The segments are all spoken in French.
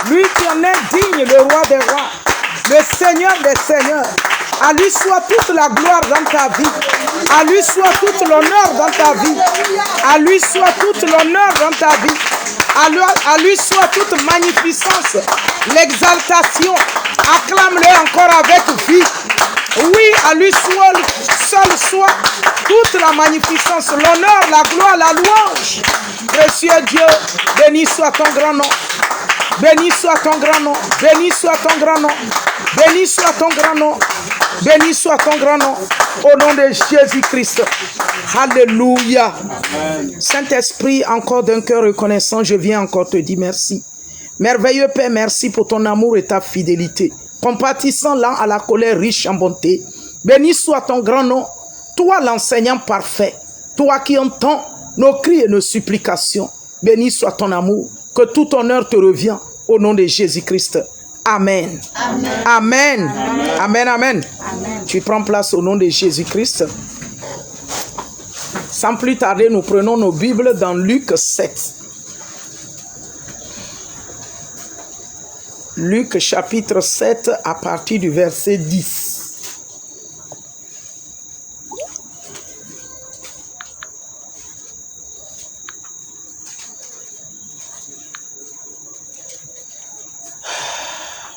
Lui qui en est digne, le roi des rois, le Seigneur des seigneurs. À lui soit toute la gloire dans ta vie. À lui soit toute l'honneur dans ta vie. À lui soit toute l'honneur dans ta vie. À lui soit toute magnificence, l'exaltation. Acclame-le encore avec vie. Oui, à lui seul soit toute la magnificence, l'honneur, la gloire, la louange. Précieux Dieu, béni soit ton grand nom. Béni soit ton grand nom. Béni soit ton grand nom. Béni soit ton grand nom. Béni soit ton grand nom. Au nom de Jésus-Christ. Alléluia. Saint-Esprit, encore d'un cœur reconnaissant, je viens encore te dire merci. Merveilleux Père, merci pour ton amour et ta fidélité. Compatissant lent à la colère, riche en bonté. Béni soit ton grand nom. Toi l'enseignant parfait. Toi qui entends nos cris et nos supplications. Béni soit ton amour. Que tout honneur te revient. Au nom de Jésus-Christ. Amen. Amen. Amen. Amen. Amen. Amen. Amen. Tu prends place au nom de Jésus-Christ. Sans plus tarder, nous prenons nos Bibles dans Luc 7. Luc chapitre 7 à partir du verset 10.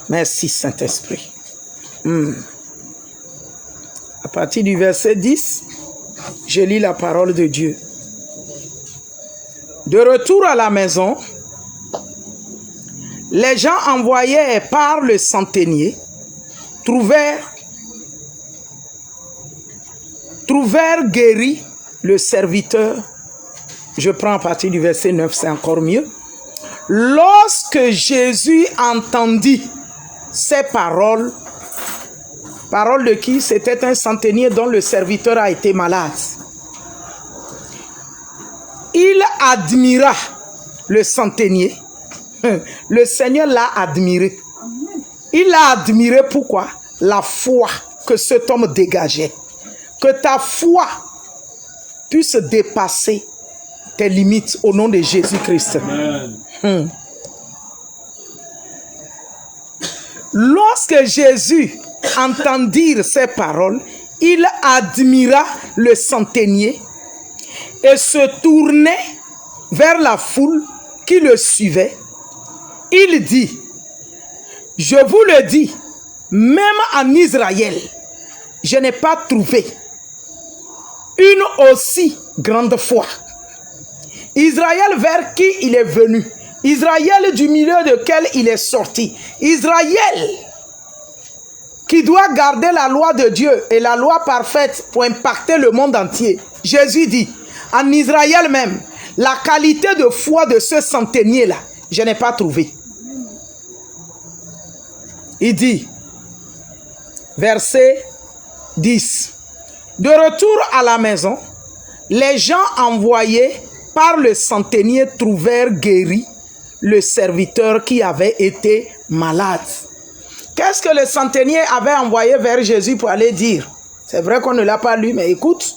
Merci Saint-Esprit. À partir du verset 10, je lis la parole de Dieu. De retour à la maison, les gens envoyés par le centenier trouvèrent guéri le serviteur. Je prends à partir du verset 9, c'est encore mieux. Lorsque Jésus entendit ces paroles, paroles de qui? C'était un centenier dont le serviteur a été malade. Il admira le centenier. Le Seigneur l'a admiré. Il l'a admiré pourquoi? La foi que cet homme dégageait. Que ta foi puisse dépasser tes limites au nom de Jésus-Christ. Lorsque Jésus entendit ces paroles, il admira le centenier et se tournait vers la foule qui le suivait. Il dit, je vous le dis, même en Israël, je n'ai pas trouvé une aussi grande foi. Israël vers qui il est venu, Israël du milieu duquel il est sorti, Israël qui doit garder la loi de Dieu et la loi parfaite pour impacter le monde entier. Jésus dit, en Israël même, la qualité de foi de ce centenier-là, je n'ai pas trouvé. Il dit, verset 10, de retour à la maison, les gens envoyés par le centenier trouvèrent guéri le serviteur qui avait été malade. Qu'est-ce que le centenier avait envoyé vers Jésus pour aller dire? C'est vrai qu'on ne l'a pas lu, mais écoute.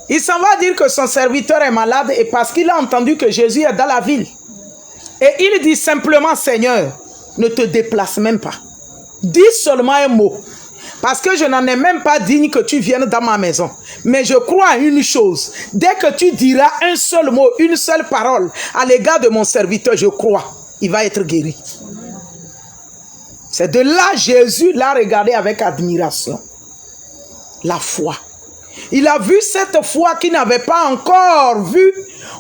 Il s'en va dire que son serviteur est malade et parce qu'il a entendu que Jésus est dans la ville. Et il dit simplement, Seigneur, ne te déplace même pas. Dis seulement un mot. Parce que je n'en ai même pas digne que tu viennes dans ma maison. Mais je crois à une chose. Dès que tu diras un seul mot, une seule parole à l'égard de mon serviteur, je crois, il va être guéri. C'est de là Jésus l'a regardé avec admiration. La foi. Il a vu cette foi qu'il n'avait pas encore vue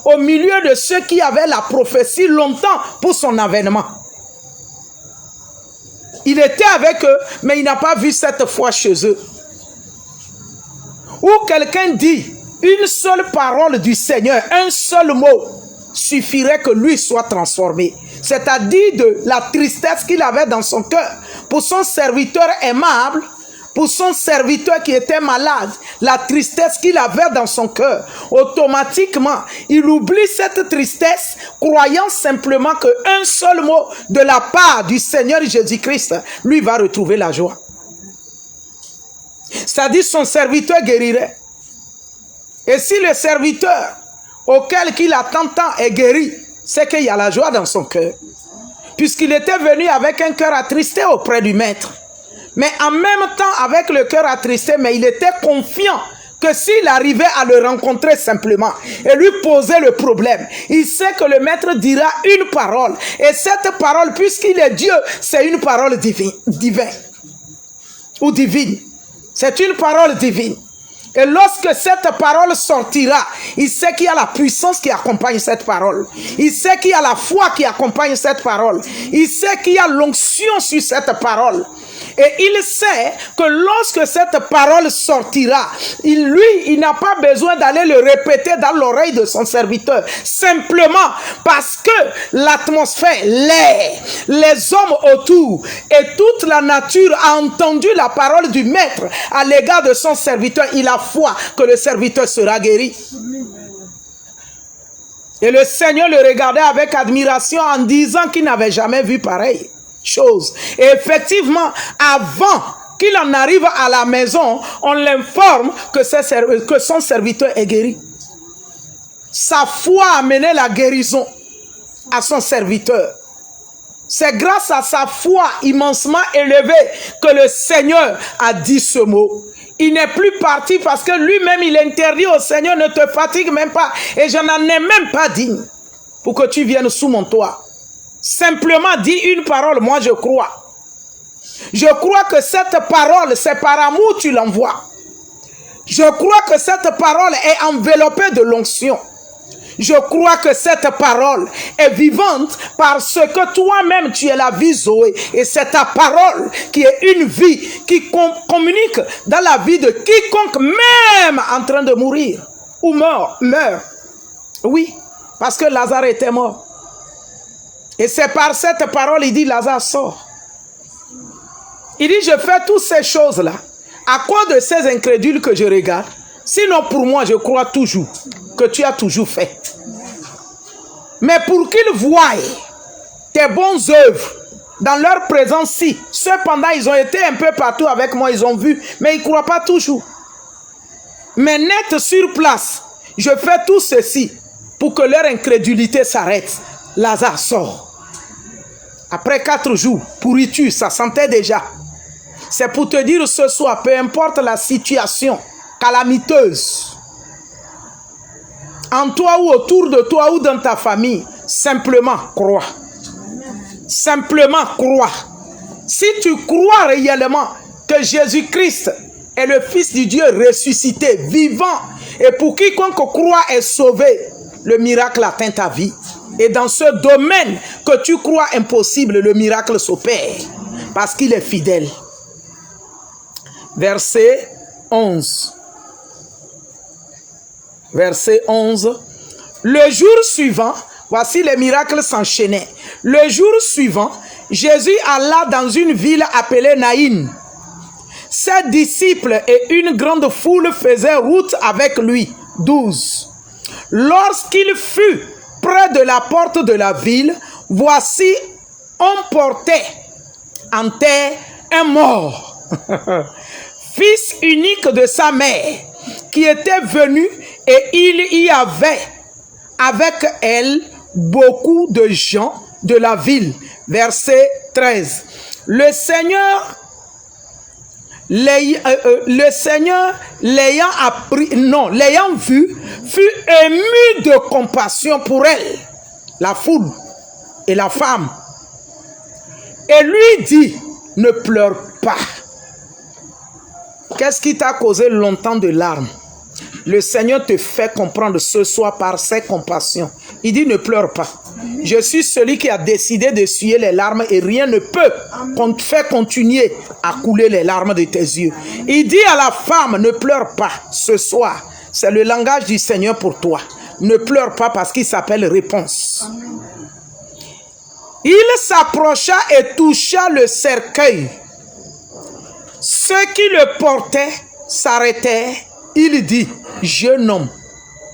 au milieu de ceux qui avaient la prophétie longtemps pour son avènement. Il était avec eux, mais il n'a pas vu cette foi chez eux. Où quelqu'un dit une seule parole du Seigneur, un seul mot, suffirait que lui soit transformé. C'est-à-dire de la tristesse qu'il avait dans son cœur pour son serviteur aimable, pour son serviteur qui était malade, la tristesse qu'il avait dans son cœur. Automatiquement, il oublie cette tristesse, croyant simplement qu'un seul mot de la part du Seigneur Jésus-Christ, lui va retrouver la joie. C'est-à-dire son serviteur guérirait. Et si le serviteur auquel il attend tant est guéri, c'est qu'il y a la joie dans son cœur. puisqu'il était venu avec un cœur attristé auprès du maître. Mais en même temps, avec le cœur attristé, mais il était confiant que s'il arrivait à le rencontrer simplement et lui poser le problème, il sait que le maître dira une parole. Et cette parole, puisqu'il est Dieu, c'est une parole divine ou divine. C'est une parole divine. Et lorsque cette parole sortira, il sait qu'il y a la puissance qui accompagne cette parole. Il sait qu'il y a la foi qui accompagne cette parole. Il sait qu'il y a l'onction sur cette parole. Et il sait que lorsque cette parole sortira, il n'a pas besoin d'aller le répéter dans l'oreille de son serviteur. Simplement parce que l'atmosphère, l'air, les hommes autour et toute la nature a entendu la parole du maître à l'égard de son serviteur. Il a foi que le serviteur sera guéri. Et le Seigneur le regardait avec admiration en disant qu'il n'avait jamais vu pareil chose. Et effectivement, avant qu'il en arrive à la maison, on l'informe que son serviteur est guéri. Sa foi a amené la guérison à son serviteur. C'est grâce à sa foi immensement élevée que le Seigneur a dit ce mot. Il n'est plus parti parce que lui-même il interdit au Seigneur, ne te fatigue même pas. Et je n'en ai même pas digne pour que tu viennes sous mon toit. Simplement dis une parole, moi je crois. Je crois que cette parole, c'est par amour que tu l'envoies. Je crois que cette parole est enveloppée de l'onction. Je crois que cette parole est vivante parce que toi-même tu es la vie Zoé. Et c'est ta parole qui est une vie qui communique dans la vie de quiconque, même en train de mourir ou meurt. Oui, parce que Lazare était mort. Et c'est par cette parole, il dit, Lazare sort. Il dit, je fais toutes ces choses-là à cause de ces incrédules que je regarde. Sinon, pour moi, je crois toujours que tu as toujours fait. Mais pour qu'ils voient tes bonnes œuvres dans leur présence-ci, cependant, ils ont été un peu partout avec moi, ils ont vu, mais ils ne croient pas toujours. Mais net sur place, je fais tout ceci pour que leur incrédulité s'arrête. Lazare sort. Après 4 jours, pourriture, ça sentait déjà. C'est pour te dire ce soir, peu importe la situation calamiteuse, en toi ou autour de toi ou dans ta famille, simplement crois. Simplement crois. Si tu crois réellement que Jésus-Christ est le Fils du Dieu ressuscité, vivant, et pour quiconque croit est sauvé, le miracle atteint ta vie. Et dans ce domaine que tu crois impossible, le miracle s'opère. Parce qu'il est fidèle. Verset 11. Verset 11. Le jour suivant, voici les miracles s'enchaînaient. Le jour suivant, Jésus alla dans une ville appelée Naïn. Ses disciples et une grande foule faisaient route avec lui. 12. Lorsqu'il fut près de la porte de la ville, voici, on portait en terre un mort, fils unique de sa mère, qui était venu et il y avait avec elle beaucoup de gens de la ville. Verset 13. Le Seigneur l'ayant vu, fut ému de compassion pour elle, la foule et la femme, et lui dit, ne pleure pas. Qu'est-ce qui t'a causé longtemps de larmes? Le Seigneur te fait comprendre ce soir par ses compassions. Il dit, ne pleure pas. Je suis celui qui a décidé d'essuyer les larmes et rien ne peut faire continuer à couler les larmes de tes yeux. Il dit à la femme, ne pleure pas ce soir. C'est le langage du Seigneur pour toi. Ne pleure pas parce qu'il s'appelle réponse. Il s'approcha et toucha le cercueil. Ceux qui le portaient s'arrêtèrent. Il dit, jeune homme,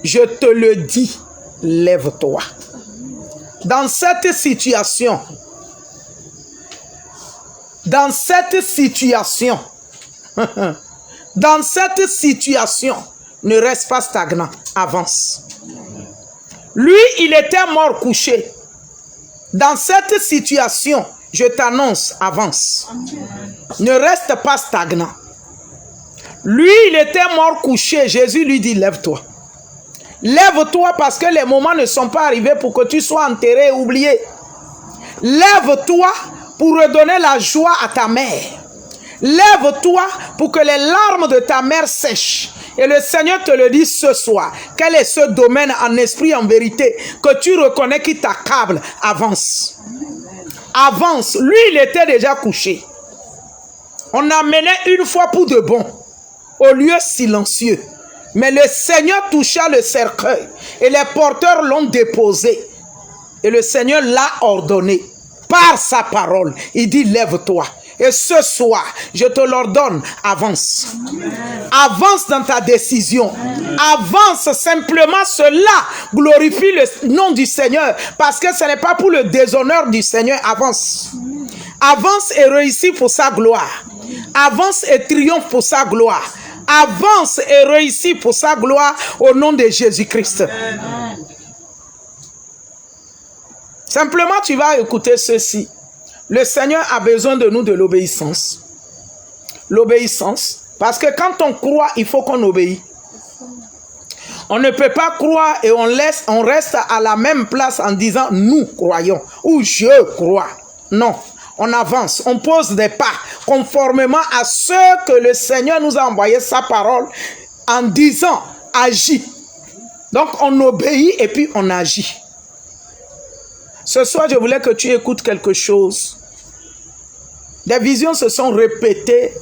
je te le dis, lève-toi. Dans cette situation, ne reste pas stagnant, avance. Lui, il était mort couché Dans cette situation, je t'annonce, avance. Ne reste pas stagnant. Lui, il était mort couché. Jésus lui dit, lève-toi. Lève-toi parce que les moments ne sont pas arrivés pour que tu sois enterré et oublié. Lève-toi pour redonner la joie à ta mère. Lève-toi pour que les larmes de ta mère sèchent. Et le Seigneur te le dit ce soir. Quel est ce domaine en esprit, en vérité, que tu reconnais qui t'accable? Avance. Avance. Lui, il était déjà couché. On amenait une fois pour de bon, au lieu silencieux. Mais le Seigneur toucha le cercueil et les porteurs l'ont déposé. Et le Seigneur l'a ordonné par sa parole. Il dit, lève-toi. Et ce soir, je te l'ordonne, avance. Avance dans ta décision. Avance simplement, cela glorifie le nom du Seigneur. Parce que ce n'est pas pour le déshonneur du Seigneur. Avance. Avance et réussis pour sa gloire. Avance et triomphe pour sa gloire. Avance et réussis pour sa gloire au nom de Jésus-Christ. Simplement, tu vas écouter ceci. Le Seigneur a besoin de nous de l'obéissance. L'obéissance. Parce que quand on croit, il faut qu'on obéisse. On ne peut pas croire et on reste à la même place en disant nous croyons ou je crois. Non. On avance, on pose des pas conformément à ce que le Seigneur nous a envoyé sa parole en disant agis. Donc on obéit et puis on agit. Ce soir, je voulais que tu écoutes quelque chose. Des visions se sont répétées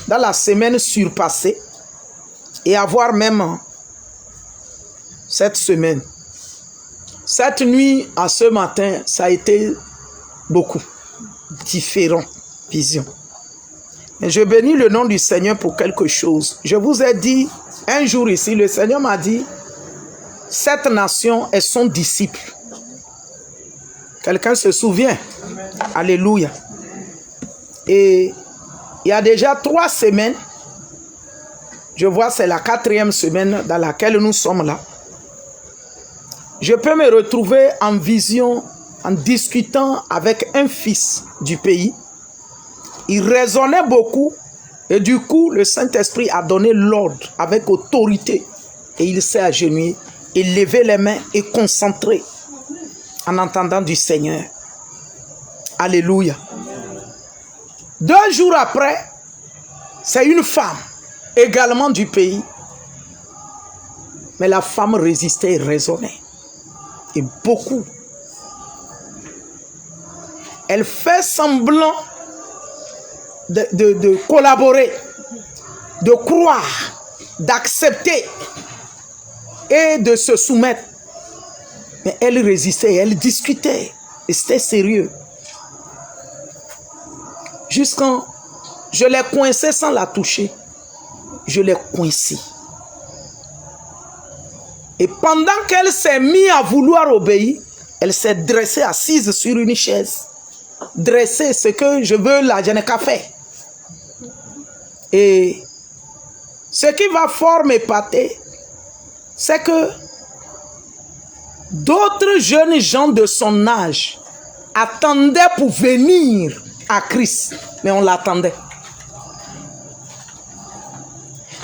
dans la semaine surpassée et à voir même cette semaine. Cette nuit à ce matin, ça a été beaucoup. Différentes visions. Et je bénis le nom du Seigneur pour quelque chose. Je vous ai dit un jour ici, le Seigneur m'a dit, cette nation est son disciple. Quelqu'un se souvient? Alléluia. Et il y a déjà 3 semaines, je vois c'est la 4e semaine dans laquelle nous sommes là. Je peux me retrouver en vision en discutant avec un fils du pays. Il raisonnait beaucoup et du coup, le Saint-Esprit a donné l'ordre avec autorité et il s'est agenouillé et levé les mains et concentré en entendant du Seigneur. Alléluia. 2 jours après, c'est une femme également du pays. Mais la femme résistait et raisonnait. Et beaucoup. Elle fait semblant de collaborer, de croire, d'accepter et de se soumettre. Mais elle résistait, elle discutait. Et c'était sérieux. Jusqu'à je l'ai coincée sans la toucher. Je l'ai coincée. Et pendant qu'elle s'est mise à vouloir obéir, elle s'est dressée assise sur une chaise. Dresser ce que je veux là, je n'ai qu'à faire. Et ce qui va fort m'épater, c'est que d'autres jeunes gens de son âge attendaient pour venir à Christ, mais on l'attendait.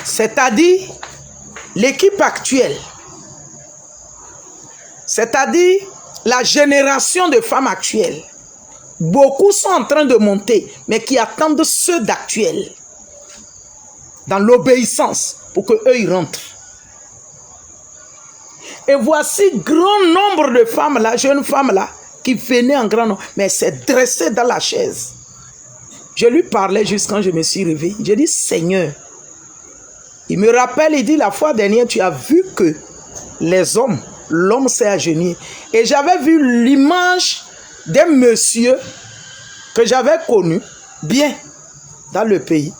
C'est-à-dire l'équipe actuelle, c'est-à-dire la génération de femmes actuelles. Beaucoup sont en train de monter, mais qui attendent ceux d'actuels. Dans l'obéissance, pour qu'eux ils rentrent. Et voici grand nombre de femmes là, jeunes femmes là, qui venaient en grand nombre, mais s'est dressée dans la chaise. Je lui parlais juste quand je me suis réveillé. J'ai dit, Seigneur, il me rappelle, il dit, la fois dernière, tu as vu que les hommes, l'homme s'est agenouillé. Et j'avais vu l'image d'un monsieur que j'avais connu bien dans le pays.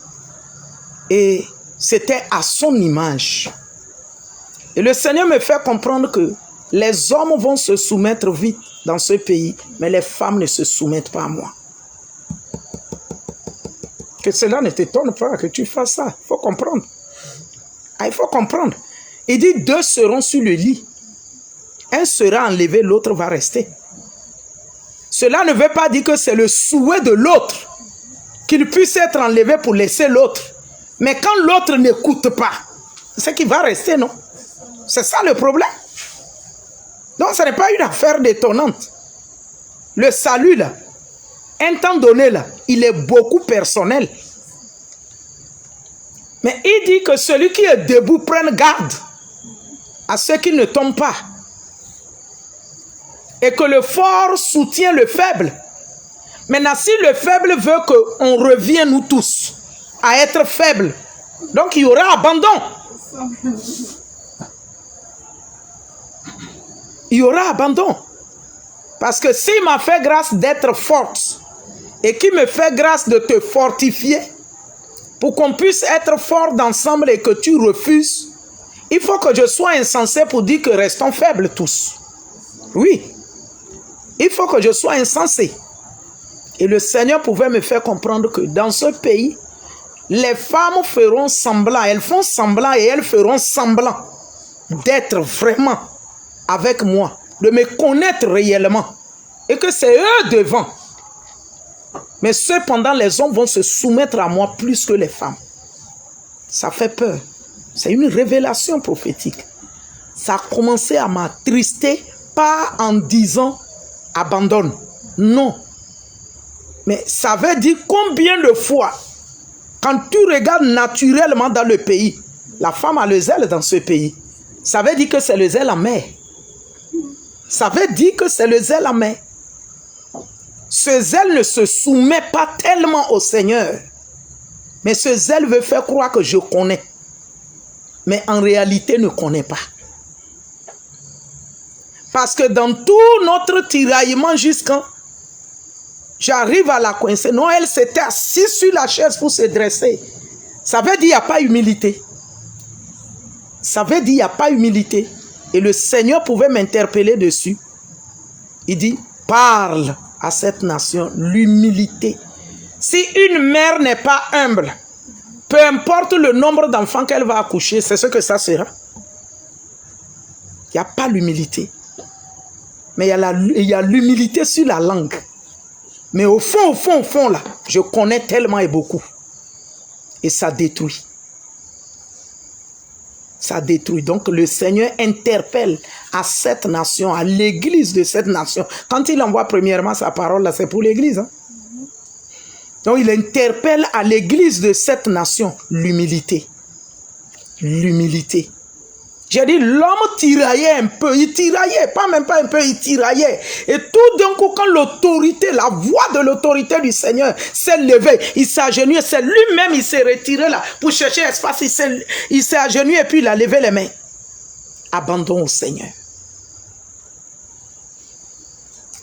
Et c'était à son image. Et le Seigneur me fait comprendre que les hommes vont se soumettre vite dans ce pays, mais les femmes ne se soumettent pas à moi. Que cela ne t'étonne pas que tu fasses ça. Il faut comprendre. Ah, il faut comprendre. Il dit, 2 seront sur le lit. Un sera enlevé, l'autre va rester. Cela ne veut pas dire que c'est le souhait de l'autre qu'il puisse être enlevé pour laisser l'autre. Mais quand l'autre n'écoute pas, c'est qu'il va rester, non? C'est ça le problème. Donc ce n'est pas une affaire détonnante. Le salut, là, un temps donné, là, il est beaucoup personnel. Mais il dit que celui qui est debout prenne garde à ceux qui ne tombent pas. Et que le fort soutient le faible. Maintenant, si le faible veut qu'on revienne, nous tous, à être faibles, donc il y aura abandon. Il y aura abandon. Parce que s'il m'a fait grâce d'être forte et qu'il me fait grâce de te fortifier pour qu'on puisse être fort ensemble et que tu refuses, il faut que je sois insensé pour dire que restons faibles tous. Oui. Il faut que je sois insensé. Et le Seigneur pouvait me faire comprendre que dans ce pays, les femmes feront semblant, elles font semblant et elles feront semblant d'être vraiment avec moi, de me connaître réellement. Et que c'est eux devant. Mais cependant, les hommes vont se soumettre à moi plus que les femmes. Ça fait peur. C'est une révélation prophétique. Ça a commencé à m'attrister, pas en disant abandonne. Non. Mais ça veut dire combien de fois, quand tu regardes naturellement dans le pays, la femme a le zèle dans ce pays. Ça veut dire que c'est le zèle en mer. Ça veut dire que c'est le zèle en mer. Ce zèle ne se soumet pas tellement au Seigneur. Mais ce zèle veut faire croire que je connais. Mais en réalité, ne connais pas. Parce que dans tout notre tiraillement jusqu'à j'arrive à la coincer. Non, elle s'était assise sur la chaise pour se dresser. Ça veut dire qu'il n'y a pas humilité. Ça veut dire qu'il n'y a pas humilité. Et le Seigneur pouvait m'interpeller dessus. Il dit, parle à cette nation l'humilité. Si une mère n'est pas humble, peu importe le nombre d'enfants qu'elle va accoucher, c'est ce que ça sera. Il n'y a pas l'humilité. Mais il y a l'humilité sur la langue. Mais au fond, là, je connais tellement et beaucoup. Et ça détruit. Ça détruit. Donc le Seigneur interpelle à cette nation, à l'église de cette nation. Quand il envoie premièrement sa parole, là, c'est pour l'église. Hein? Donc il interpelle à l'église de cette nation l'humilité. L'humilité. J'ai dit, l'homme tiraillait un peu, il tiraillait, pas même pas un peu, il tiraillait. Et tout d'un coup, quand l'autorité, la voix de l'autorité du Seigneur s'est levée, il s'est agenouillé, c'est lui-même, il s'est retiré là pour chercher espace, il s'est agenouillé et puis il a levé les mains. Abandon au Seigneur.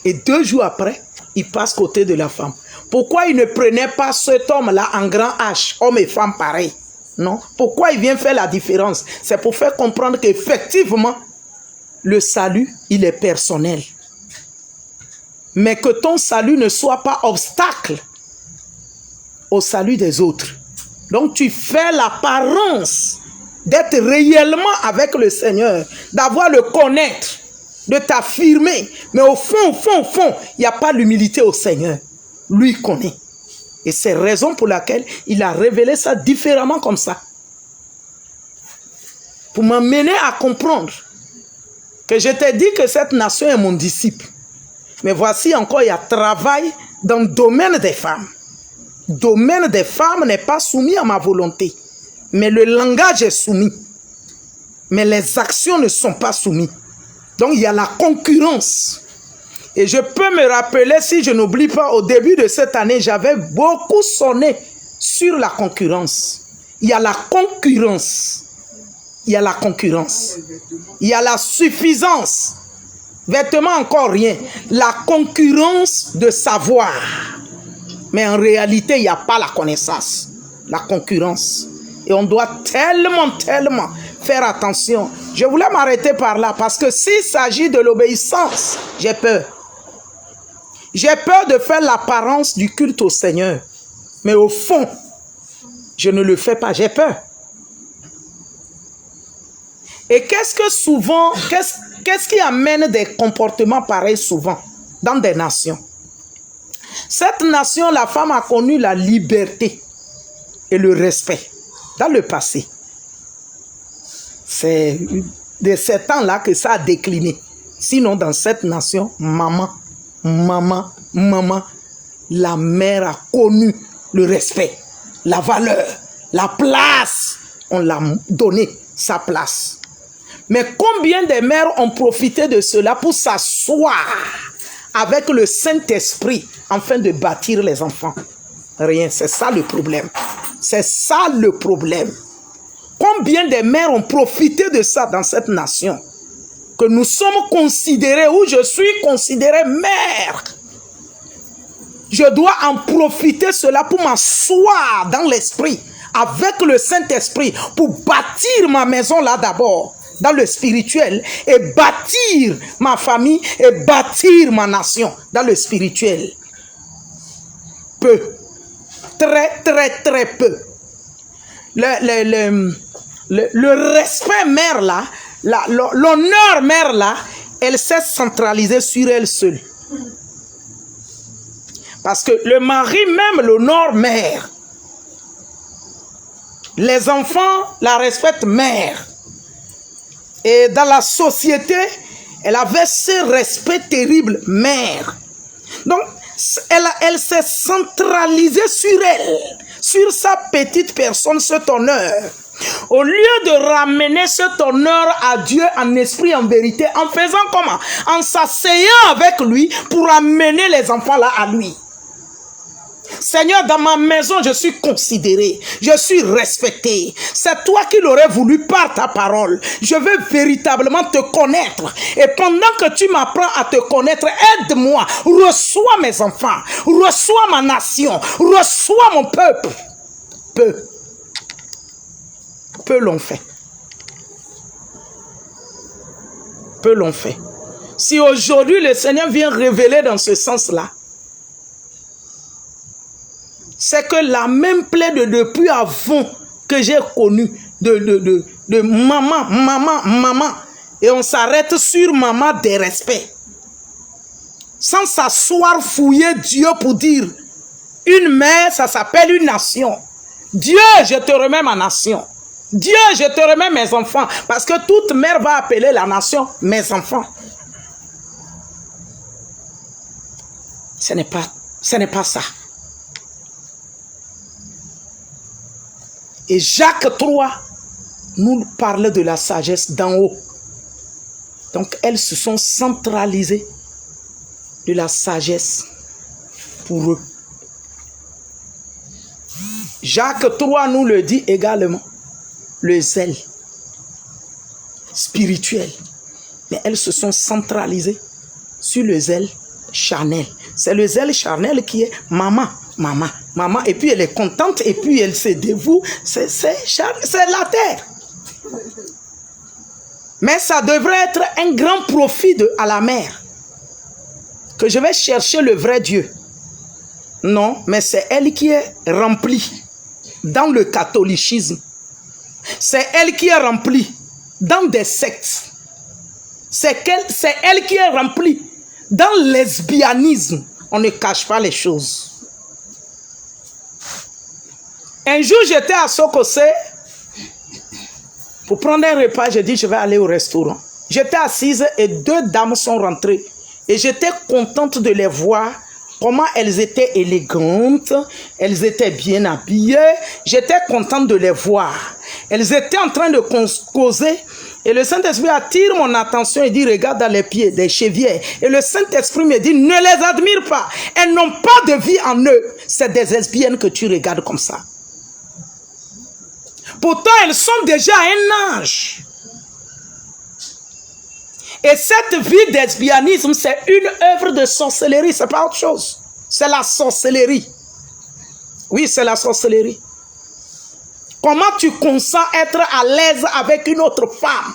Et 2 jours après, il passe côté de la femme. Pourquoi il ne prenait pas cet homme-là en grand H, homme et femme pareil? Non. Pourquoi il vient faire la différence? C'est pour faire comprendre qu'effectivement, le salut, il est personnel. Mais que ton salut ne soit pas obstacle au salut des autres. Donc tu fais l'apparence d'être réellement avec le Seigneur, d'avoir le connaître, de t'affirmer. Mais au fond, il n'y a pas l'humilité au Seigneur. Lui connaît. Et c'est la raison pour laquelle il a révélé ça différemment comme ça. Pour m'amener à comprendre que je t'ai dit que cette nation est mon disciple. Mais voici encore, il y a travail dans le domaine des femmes. Le domaine des femmes n'est pas soumis à ma volonté. Mais le langage est soumis. Mais les actions ne sont pas soumises. Donc il y a la concurrence. Et je peux me rappeler, si je n'oublie pas, au début de cette année, j'avais beaucoup sonné sur la concurrence. Il y a la concurrence. Il y a la concurrence. Il y a la suffisance. Vêtements, encore rien. La concurrence de savoir. Mais en réalité, il n'y a pas la connaissance. La concurrence. Et on doit tellement faire attention. Je voulais m'arrêter par là parce que s'il s'agit de l'obéissance, j'ai peur. J'ai peur de faire l'apparence du culte au Seigneur. Mais au fond, je ne le fais pas. J'ai peur. Et qu'est-ce que souvent, qu'est-ce qui amène des comportements pareils souvent dans des nations? Cette nation, la femme a connu la liberté et le respect dans le passé. C'est de ces temps-là que ça a décliné. Sinon, dans cette nation, maman, la mère a connu le respect, la valeur, la place. On l'a donné sa place. Mais combien de mères ont profité de cela pour s'asseoir avec le Saint-Esprit afin de bâtir les enfants? Rien, c'est ça le problème. C'est ça le problème. Combien de mères ont profité de ça dans cette nation? Que nous sommes considérés, ou je suis considéré mère. Je dois en profiter cela pour m'asseoir dans l'esprit, avec le Saint-Esprit, pour bâtir ma maison là d'abord, dans le spirituel, et bâtir ma famille, et bâtir ma nation, dans le spirituel. Peu. Très, très, très peu. Le respect mère là, l'honneur mère là, elle s'est centralisée sur elle seule. Parce que le mari même l'honneur mère. Les enfants la respectent mère. Et dans la société, elle avait ce respect terrible mère. Donc, elle s'est centralisée sur elle, sur sa petite personne, cet honneur. Au lieu de ramener cet honneur à Dieu en esprit, en vérité, en faisant comment? En s'asseyant avec lui pour amener les enfants là à lui. Seigneur, dans ma maison, je suis considéré, je suis respecté. C'est toi qui l'aurais voulu par ta parole. Je veux véritablement te connaître. Et pendant que tu m'apprends à te connaître, aide-moi. Reçois mes enfants, reçois ma nation, reçois mon peuple. Peu l'ont fait. Peu l'ont fait. Si aujourd'hui le Seigneur vient révéler dans ce sens-là, c'est que la même plaie de depuis avant que j'ai connu de maman, et on s'arrête sur maman des respects. Sans s'asseoir, fouiller Dieu pour dire, une mère, ça s'appelle une nation. Dieu, je te remets ma nation. Dieu, je te remets mes enfants. Parce que toute mère va appeler la nation mes enfants. Ce n'est pas ça. Et Jacques 3 nous parle de la sagesse d'en haut. Donc elles se sont centralisées de la sagesse pour eux. Jacques 3 nous le dit également. Le zèle spirituel. Mais elles se sont centralisées sur le zèle charnel. C'est le zèle charnel qui est maman. Et puis elle est contente et puis elle se dévoue. C'est la terre. Mais ça devrait être un grand profit à la mère. Que je vais chercher le vrai Dieu. Non, mais c'est elle qui est remplie dans le catholicisme. C'est elle qui est remplie dans des sectes. C'est elle qui est remplie dans le lesbianisme. On ne cache pas les choses. Un jour, j'étais à Sokose pour prendre un repas. J'ai dit, je vais aller au restaurant. J'étais assise et 2 dames sont rentrées. Et j'étais contente de les voir. Comment elles étaient élégantes, elles étaient bien habillées. J'étais contente de les voir. Elles étaient en train de causer. Et le Saint-Esprit attire mon attention et dit, regarde dans les pieds des chevilles. Et le Saint-Esprit me dit, ne les admire pas. Elles n'ont pas de vie en eux. C'est des lesbiennes que tu regardes comme ça. Pourtant, elles sont déjà à un âge. Et cette vie d'esbianisme, c'est une œuvre de sorcellerie, c'est pas autre chose. C'est la sorcellerie. Oui, c'est la sorcellerie. Comment tu consens être à l'aise avec une autre femme?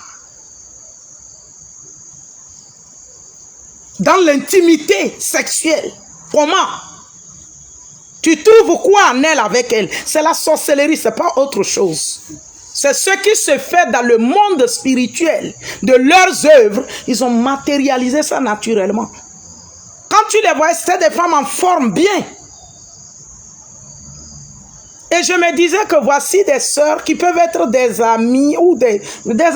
Dans l'intimité sexuelle. Comment? Tu trouves quoi en elle avec elle? C'est la sorcellerie, c'est pas autre chose. C'est ce qui se fait dans le monde spirituel de leurs œuvres. Ils ont matérialisé ça naturellement. Quand tu les voyais, c'était des femmes en forme bien. Et je me disais que voici des sœurs qui peuvent être des amis ou des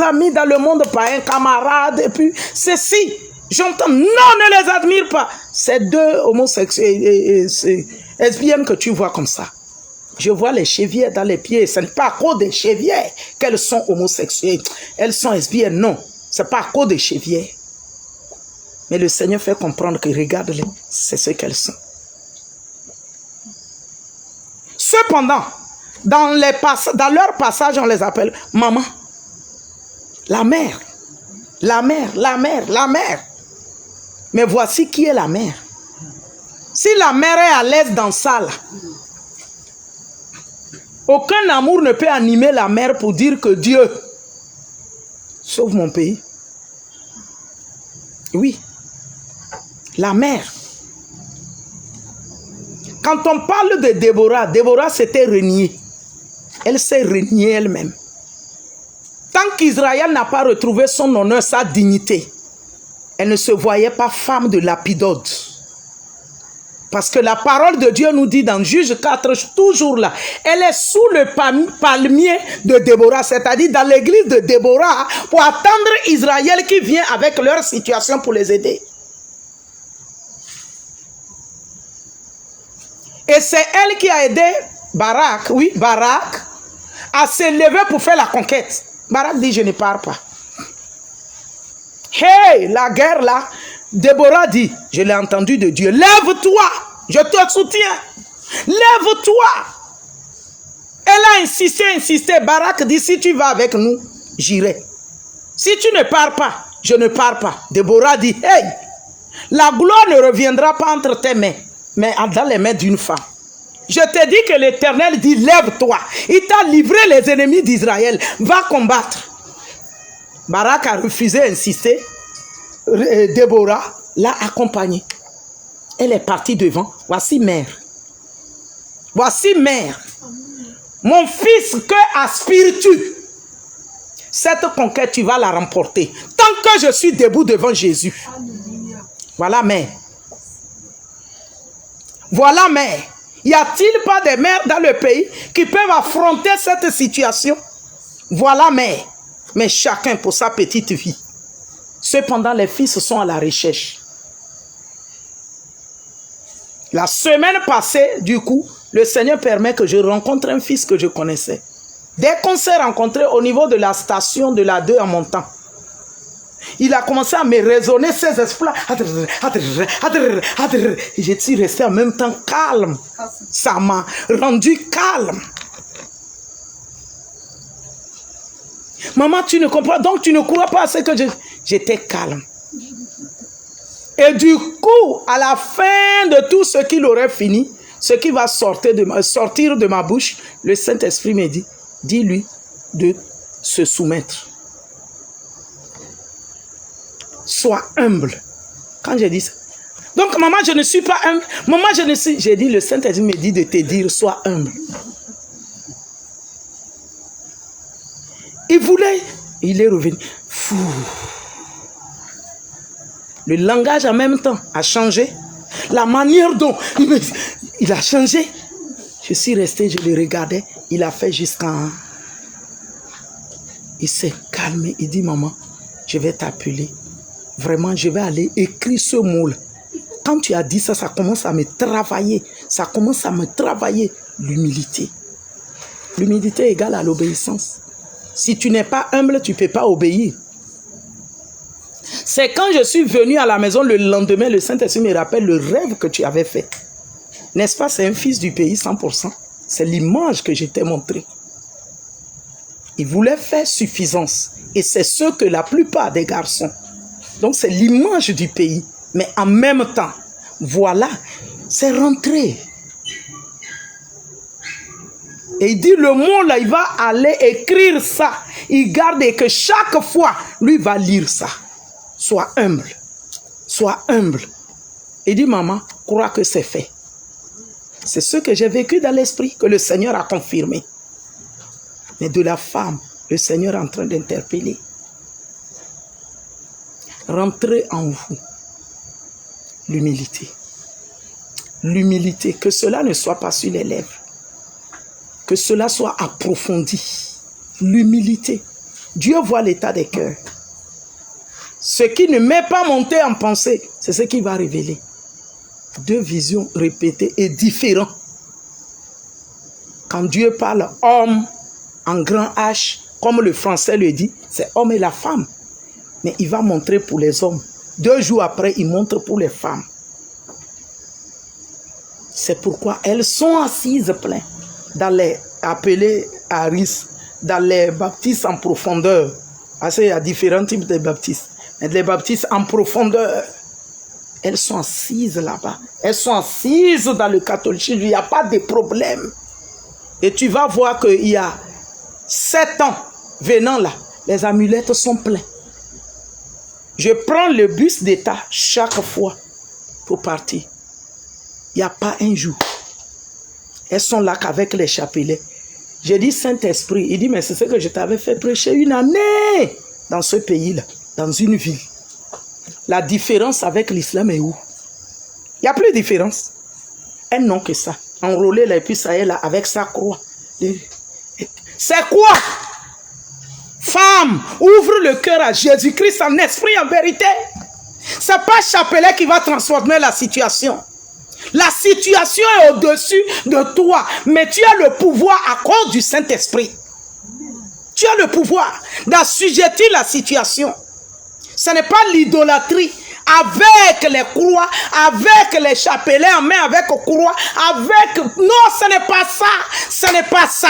amis dans le monde païen, camarades, et puis ceci. J'entends, non, ne les admire pas. C'est deux homosexuels lesbiennes que tu vois comme ça. Je vois les chevilles dans les pieds. Ce n'est pas à cause des chevilles qu'elles sont homosexuelles. Elles sont lesbiennes, non. Ce n'est pas à cause des chevilles. Mais le Seigneur fait comprendre que regarde-les, c'est ce qu'elles sont. Cependant, dans leur passage, on les appelle maman, la mère, la mère, la mère, la mère. Mais voici qui est la mère. Si la mère est à l'aise dans ça, là, aucun amour ne peut animer la mère pour dire que Dieu sauve mon pays. Oui, la mère. Quand on parle de Déborah, Déborah s'était reniée. Elle s'est reniée elle-même. Tant qu'Israël n'a pas retrouvé son honneur, sa dignité, elle ne se voyait pas femme de Lapidode. Parce que la parole de Dieu nous dit dans Juge 4, toujours là, elle est sous le palmier de Déborah, c'est-à-dire dans l'église de Déborah, pour attendre Israël qui vient avec leur situation pour les aider. Et c'est elle qui a aidé Barak, oui, Barak, à se lever pour faire la conquête. Barak dit, je ne pars pas. Hey, la guerre là, Déborah dit, je l'ai entendu de Dieu, lève-toi, je te soutiens, lève-toi. Elle a insisté, Barak dit, si tu vas avec nous, j'irai. Si tu ne pars pas, je ne pars pas. Déborah dit, hey, la gloire ne reviendra pas entre tes mains, mais dans les mains d'une femme. Je te dis que l'Éternel dit, lève-toi. Il t'a livré les ennemis d'Israël, va combattre. Barak a refusé d'insister. Déborah l'a accompagnée. Elle est partie devant. Voici mère. Voici mère. Mon fils, que aspires-tu? Cette conquête, tu vas la remporter. Tant que je suis debout devant Jésus. Voilà mère. Voilà mère. Y a-t-il pas des mères dans le pays qui peuvent affronter cette situation? Voilà mère. Mais chacun pour sa petite vie. Cependant, les fils sont à la recherche. La semaine passée, du coup, le Seigneur permet que je rencontre un fils que je connaissais. Dès qu'on s'est rencontrés au niveau de la station de la 2 en montant, il a commencé à me raisonner ses exploits. Et je suis resté en même temps calme. Ça m'a rendu calme. Maman, tu ne comprends, donc tu ne crois pas à ce que j'étais calme. Et du coup, à la fin de tout ce qu'il aurait fini, ce qui va sortir de ma bouche, le Saint-Esprit me dit, dis-lui de se soumettre. Sois humble. Quand j'ai dit ça. Donc, maman, je ne suis pas humble. Maman, je ne suis... J'ai dit, le Saint-Esprit me dit de te dire, sois humble. Il voulait, il est revenu. Fou. Le langage en même temps a changé. La manière dont il a changé. Je suis resté, je le regardais. Il a fait jusqu'à... Il s'est calmé. Il dit, maman, je vais t'appeler. Vraiment, je vais aller écrire ce mot-là. Quand tu as dit ça, ça commence à me travailler. Ça commence à me travailler l'humilité. L'humilité égale à l'obéissance. Si tu n'es pas humble, tu ne peux pas obéir. C'est quand je suis venu à la maison le lendemain, le Saint-Esprit me rappelle le rêve que tu avais fait. N'est-ce pas, c'est un fils du pays 100%. C'est l'image que je t'ai montrée. Il voulait faire suffisance. Et c'est ce que la plupart des garçons. Donc c'est l'image du pays. Mais en même temps, voilà, c'est rentré. Et il dit le mot là, il va aller écrire ça. Il garde et que chaque fois, lui va lire ça. Sois humble. Sois humble. Il dit, maman, crois que c'est fait. C'est ce que j'ai vécu dans l'esprit, que le Seigneur a confirmé. Mais de la femme, le Seigneur est en train d'interpeller. Rentrez en vous. L'humilité. L'humilité, que cela ne soit pas sur les lèvres. Que cela soit approfondi. L'humilité. Dieu voit l'état des cœurs. Ce qui ne m'est pas monté en pensée, c'est ce qu'il va révéler. Deux visions répétées et différentes. Quand Dieu parle homme en grand H, comme le français le dit, c'est homme et la femme. Mais il va montrer pour les hommes. 2 jours après, il montre pour les femmes. C'est pourquoi elles sont assises plein dans les appelés Aris, dans les baptistes en profondeur. Parce qu'il y a différents types de baptistes. Mais les baptistes en profondeur, elles sont assises là-bas. Elles sont assises dans le catholicisme. Il n'y a pas de problème. Et tu vas voir qu'il y a 7 ans venant là, les amulettes sont pleines. Je prends le bus d'État chaque fois pour partir. Il n'y a pas un jour. Elles sont là qu'avec les chapelets. J'ai dit Saint-Esprit. Il dit, mais c'est ce que je t'avais fait prêcher 1 année dans ce pays-là, dans une ville. La différence avec l'islam est où? Il n'y a plus de différence. Elles n'ont que ça. Enrôler les puis ça est là avec sa croix. C'est quoi? Femme, ouvre le cœur à Jésus-Christ en esprit, en vérité. Ce n'est pas chapelet qui va transformer la situation. La situation est au-dessus de toi, mais tu as le pouvoir à cause du Saint-Esprit. Tu as le pouvoir d'assujettir la situation. Ce n'est pas l'idolâtrie. Avec les croix, avec les chapelets en main, avec les croix, avec... Non, ce n'est pas ça. Ce n'est pas ça.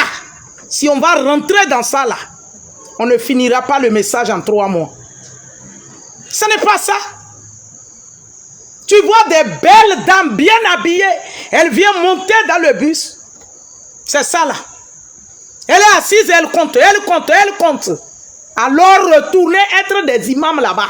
Si on va rentrer dans ça là, on ne finira pas le message en 3 mois. Ce n'est pas ça. Tu vois des belles dames bien habillées. Elles viennent monter dans le bus. C'est ça là. Elle est assise, elle compte, elle compte, elle compte. Alors retournez être des imams là-bas.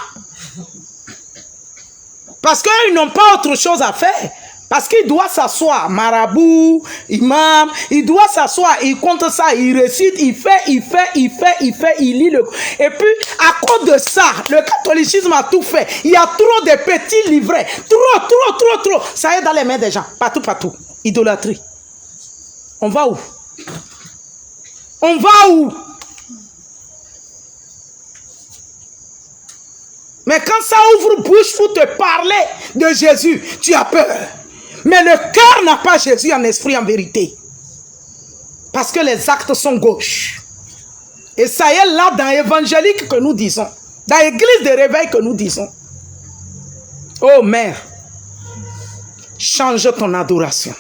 Parce qu'ils n'ont pas autre chose à faire. Parce qu'il doit s'asseoir, marabout, imam, il doit s'asseoir, il compte ça, il récite, il fait, il lit le... Et puis, à cause de ça, le catholicisme a tout fait. Il y a trop de petits livrets, trop. Ça est dans les mains des gens, partout. Idolâtrie. On va où? On va où? Mais quand ça ouvre bouche pour te parler de Jésus, tu as peur. Mais le cœur n'a pas Jésus en esprit, en vérité. Parce que les actes sont gauches. Et ça est là dans l'évangélique que nous disons. Dans l'église de réveil que nous disons. Oh mère, change ton adoration.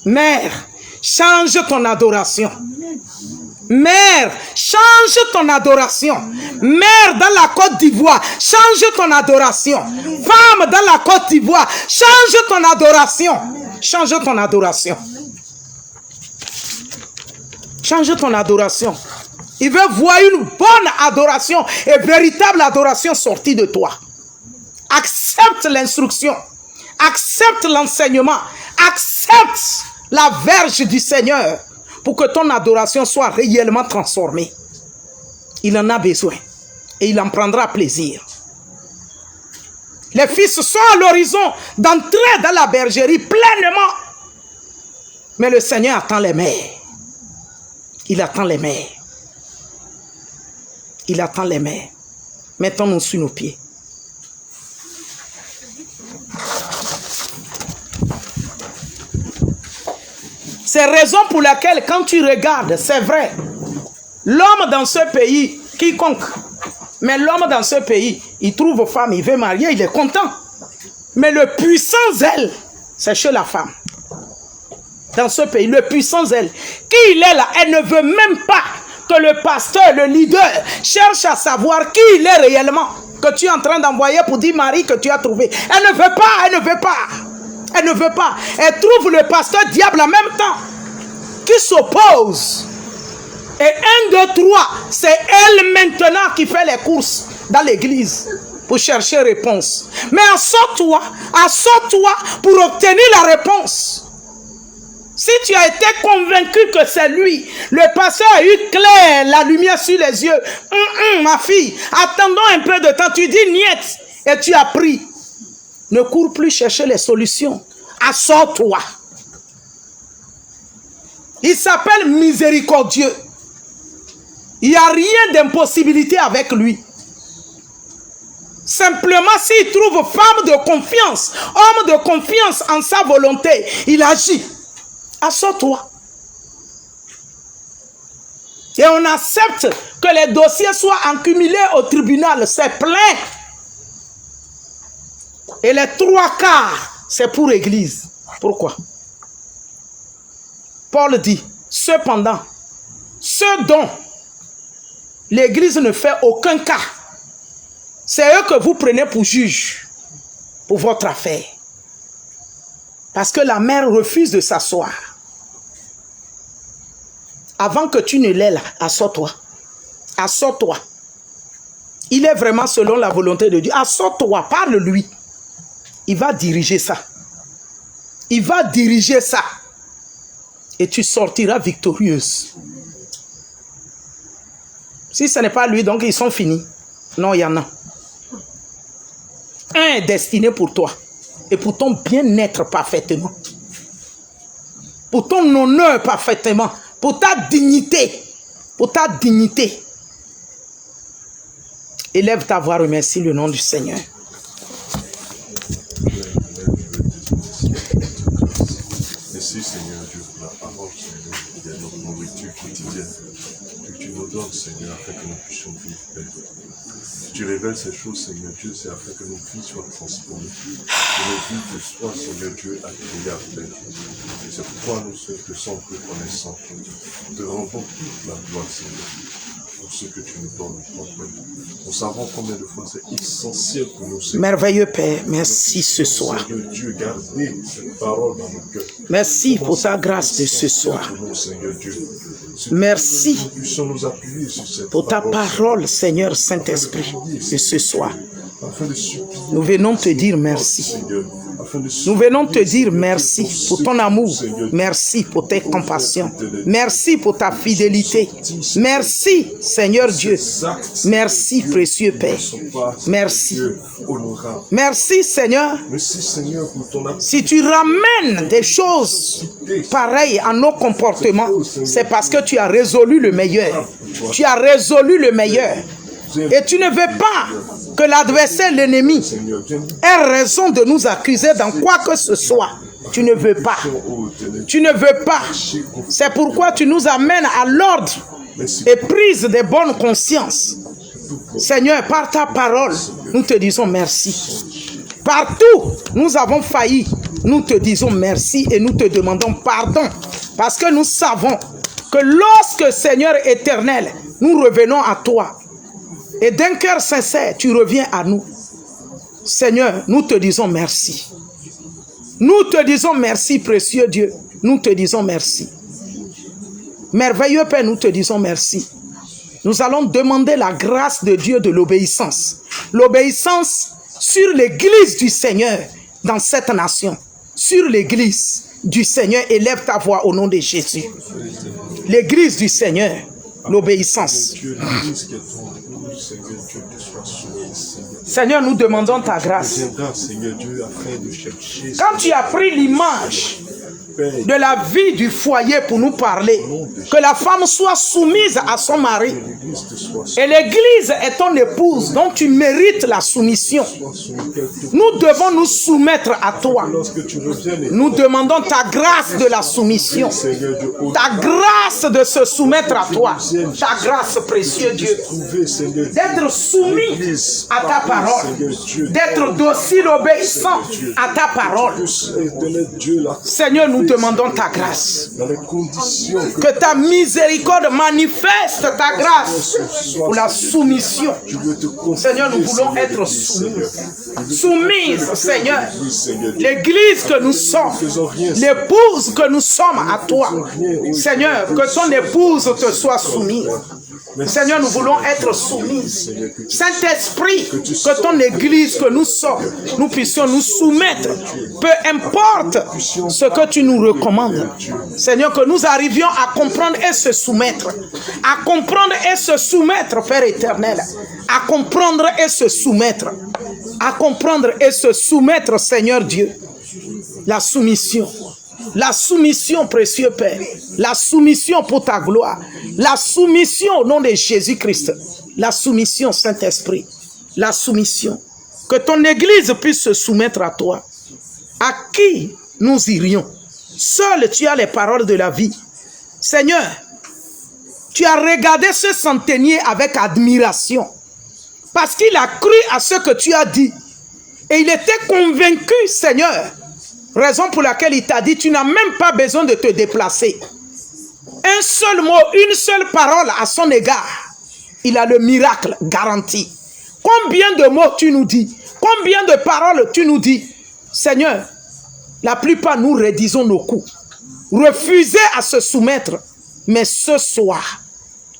Mère, change ton adoration. Mère, change ton adoration. Mère dans la Côte d'Ivoire, change ton adoration. Femme dans la Côte d'Ivoire, change ton adoration. Change ton adoration. Change ton adoration. Il veut voir une bonne adoration et véritable adoration sortie de toi. Accepte l'instruction. Accepte l'enseignement. Accepte la verge du Seigneur. Pour que ton adoration soit réellement transformée. Il en a besoin. Et il en prendra plaisir. Les fils sont à l'horizon d'entrer dans la bergerie pleinement. Mais le Seigneur attend les mères. Il attend les mères. Il attend les mères. Mettons-nous sur nos pieds. C'est la raison pour laquelle, quand tu regardes, c'est vrai, l'homme dans ce pays, quiconque, mais l'homme dans ce pays, il trouve femme, il veut marier, il est content. Mais le puissant zèle, c'est chez la femme. Dans ce pays, le puissant zèle, qui il est là, elle ne veut même pas que le pasteur, le leader, cherche à savoir qui il est réellement, que tu es en train d'envoyer pour dire Marie que tu as trouvé. Elle ne veut pas, elle ne veut pas. Elle ne veut pas. Elle trouve le pasteur diable en même temps qui s'oppose. Et 1, 2, 3, c'est elle maintenant qui fait les courses dans l'église pour chercher réponse. Mais assure-toi pour obtenir la réponse. Si tu as été convaincu que c'est lui, le pasteur a eu clair, la lumière sur les yeux. Ma fille, attendons un peu de temps, tu dis niet et tu as pris. Ne cours plus chercher les solutions. Assure-toi. Il s'appelle miséricordieux. Il n'y a rien d'impossibilité avec lui. Simplement, s'il trouve femme de confiance, homme de confiance en sa volonté, il agit. Assure-toi. Et on accepte que les dossiers soient accumulés au tribunal. C'est plein. Et les 3/4, c'est pour l'église. Pourquoi? Paul dit, cependant, ce dont l'église ne fait aucun cas, c'est eux que vous prenez pour juge pour votre affaire. Parce que la mère refuse de s'asseoir. Avant que tu ne l'aies là, assure-toi. Assure-toi. Il est vraiment selon la volonté de Dieu. Assure-toi, parle-lui. Il va diriger ça. Il va diriger ça. Et tu sortiras victorieuse. Si ce n'est pas lui, donc ils sont finis. Non, il y en a. Un est destiné pour toi. Et pour ton bien-être parfaitement. Pour ton honneur parfaitement. Pour ta dignité. Pour ta dignité. Élève ta voix, remercie le nom du Seigneur. Merci Seigneur Dieu pour la parole, Seigneur, qui est notre nourriture quotidienne. Que tu nous donnes, Seigneur, afin que nous puissions vivre belle. Tu révèles ces choses, Seigneur Dieu, c'est afin que nos vies soient transformées. Que nos vies te soient, Seigneur Dieu, agréables. Et c'est pourquoi nous te sommes reconnaissants. Nous te rendons toute la gloire, Seigneur, pour ce que tu nous donnes. Nous savons combien de fois c'est essentiel pour nous. Merveilleux Père, merci ce soir. Seigneur Dieu, gardez cette parole dans nos cœurs. Merci pour ta grâce de ce soir. Merci pour ta parole, Seigneur Saint-Esprit, de ce soir. Nous venons te dire merci. Nous venons te dire merci pour ton amour. Merci pour tes compassions. Merci pour ta fidélité. Merci, Seigneur Dieu. Merci, précieux Père. Merci. Merci, Seigneur. Si tu ramènes des choses pareilles à nos comportements, c'est parce que tu as résolu le meilleur. Tu as résolu le meilleur. Et tu ne veux pas que l'adversaire, l'ennemi, ait raison de nous accuser dans quoi que ce soit. Tu ne veux pas. Tu ne veux pas. C'est pourquoi tu nous amènes à l'ordre et prise des bonnes consciences. Seigneur, par ta parole, nous te disons merci. Partout, nous avons failli. Nous te disons merci et nous te demandons pardon. Parce que nous savons que lorsque, Seigneur éternel, nous revenons à toi, et d'un cœur sincère, tu reviens à nous. Seigneur, nous te disons merci. Nous te disons merci, précieux Dieu. Nous te disons merci. Merveilleux Père, nous te disons merci. Nous allons demander la grâce de Dieu de l'obéissance. L'obéissance sur l'église du Seigneur dans cette nation. Sur l'église du Seigneur, élève ta voix au nom de Jésus. L'église du Seigneur, l'obéissance. Seigneur, nous demandons ta grâce. Quand tu as pris l'image de la vie du foyer pour nous parler, que la femme soit soumise à son mari. Et l'église est ton épouse, dont tu mérites la soumission. Nous devons nous soumettre à toi. Nous demandons ta grâce de la soumission. Ta grâce de se soumettre à toi. Ta grâce, précieux Dieu. D'être soumis à ta parole. D'être docile, obéissant à ta parole. Seigneur, nous demandons ta grâce. Que ta miséricorde manifeste ta grâce pour la soumission. Seigneur, nous voulons être soumises, Seigneur. L'église que nous sommes, l'épouse que nous sommes à toi. Seigneur, que ton épouse te soit soumise. Seigneur, nous voulons être soumis. Saint-Esprit, que ton église que nous sommes, nous puissions nous soumettre. Peu importe ce que tu nous recommandes. Seigneur, que nous arrivions à comprendre et se soumettre. À comprendre et se soumettre, Père éternel. À comprendre et se soumettre. à comprendre et se soumettre, Seigneur Dieu. La soumission, précieux Père. La soumission pour ta gloire. La soumission au nom de Jésus-Christ. La soumission, Saint-Esprit. La soumission. Que ton Église puisse se soumettre à toi. À qui nous irions? Seul tu as les paroles de la vie. Seigneur, tu as regardé ce centenier avec admiration. Parce qu'il a cru à ce que tu as dit. Et il était convaincu, Seigneur. Raison pour laquelle il t'a dit, tu n'as même pas besoin de te déplacer. Un seul mot, une seule parole à son égard. Il a le miracle garanti. Combien de mots tu nous dis? Combien de paroles tu nous dis? Seigneur, la plupart nous rédisons nos coups. Refusez à se soumettre. Mais ce soir,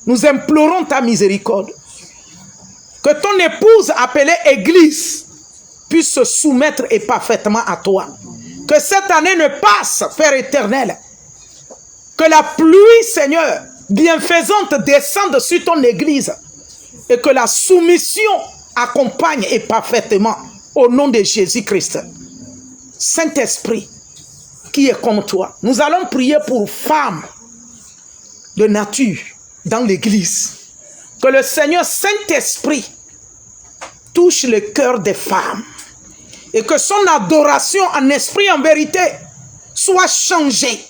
nous implorons ta miséricorde. Que ton épouse appelée Église puisse se soumettre et parfaitement à toi. Que cette année ne passe, Père éternel. Que la pluie, Seigneur, bienfaisante descende sur ton Église. Et que la soumission accompagne et parfaitement au nom de Jésus-Christ. Saint-Esprit, qui est comme toi. Nous allons prier pour femmes de nature dans l'Église. Que le Seigneur Saint-Esprit touche le cœur des femmes. Et que son adoration en esprit, en vérité, soit changée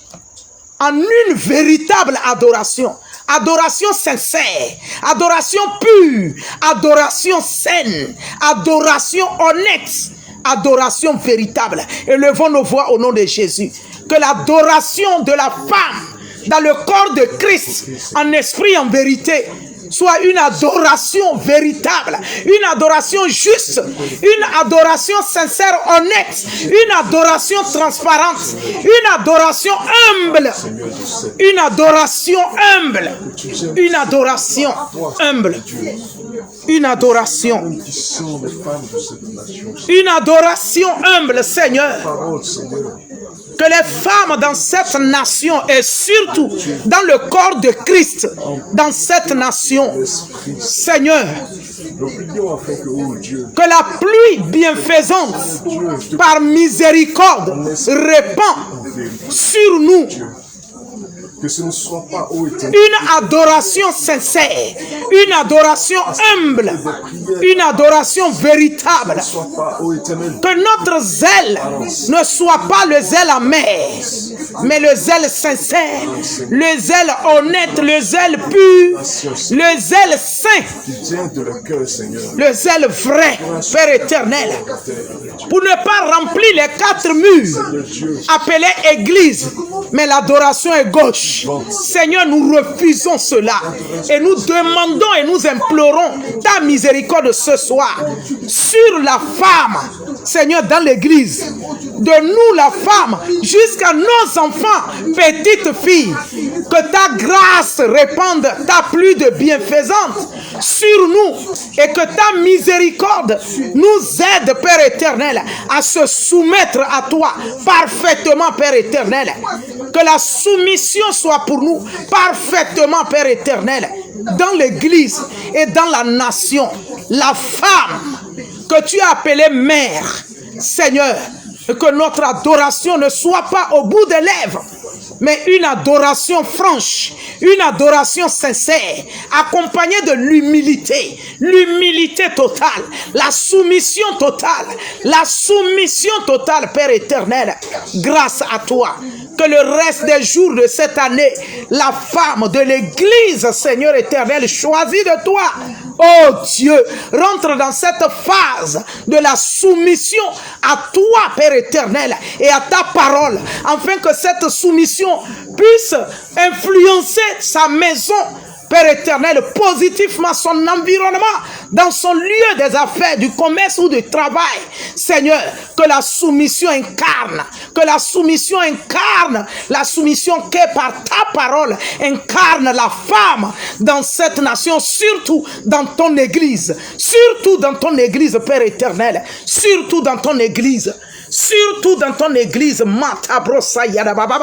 en une véritable adoration. Adoration sincère, adoration pure, adoration saine, adoration honnête, adoration véritable. Élevons nos voix au nom de Jésus. Que l'adoration de la femme dans le corps de Christ, en esprit, en vérité, soit une adoration véritable, une adoration juste, une adoration sincère, honnête, une adoration transparente, une adoration humble, une adoration humble, une adoration humble, une adoration humble, Seigneur. Que les femmes dans cette nation et surtout dans le corps de Christ, dans cette nation, Seigneur, que la pluie bienfaisante par miséricorde répand sur nous. Que ce ne soit pas une adoration sincère, une adoration humble, une adoration véritable. Que notre zèle ne soit pas le zèle amer, mais le zèle sincère, le zèle honnête, le zèle pur, le zèle saint, le zèle vrai, Père éternel. Pour ne pas remplir les 4 murs appelés Église, mais l'adoration est gauche. Seigneur, nous refusons cela et nous demandons et nous implorons ta miséricorde ce soir sur la femme, Seigneur, dans l'église, de nous la femme jusqu'à nos enfants, petites filles, que ta grâce répande ta pluie de bienfaisante sur nous et que ta miséricorde nous aide, Père éternel, à se soumettre à toi parfaitement, Père éternel. Que la soumission soit pour nous parfaitement, Père éternel, dans l'église et dans la nation. La femme que tu as appelée mère, Seigneur, que notre adoration ne soit pas au bout des lèvres, mais une adoration franche, une adoration sincère, accompagnée de l'humilité, l'humilité totale, la soumission totale, Père éternel, grâce à toi. Que le reste des jours de cette année, la femme de l'église, Seigneur éternel, choisie de toi, oh Dieu, rentre dans cette phase de la soumission à toi, Père éternel, et à ta parole, afin que cette soumission puisse influencer sa maison, Père éternel, positivement son environnement, dans son lieu des affaires, du commerce ou du travail. Seigneur, que la soumission incarne, la soumission qui est par ta parole incarne la femme dans cette nation, surtout dans ton église, Père éternel, surtout dans ton église. surtout dans ton église. Matabrosa Yadababa,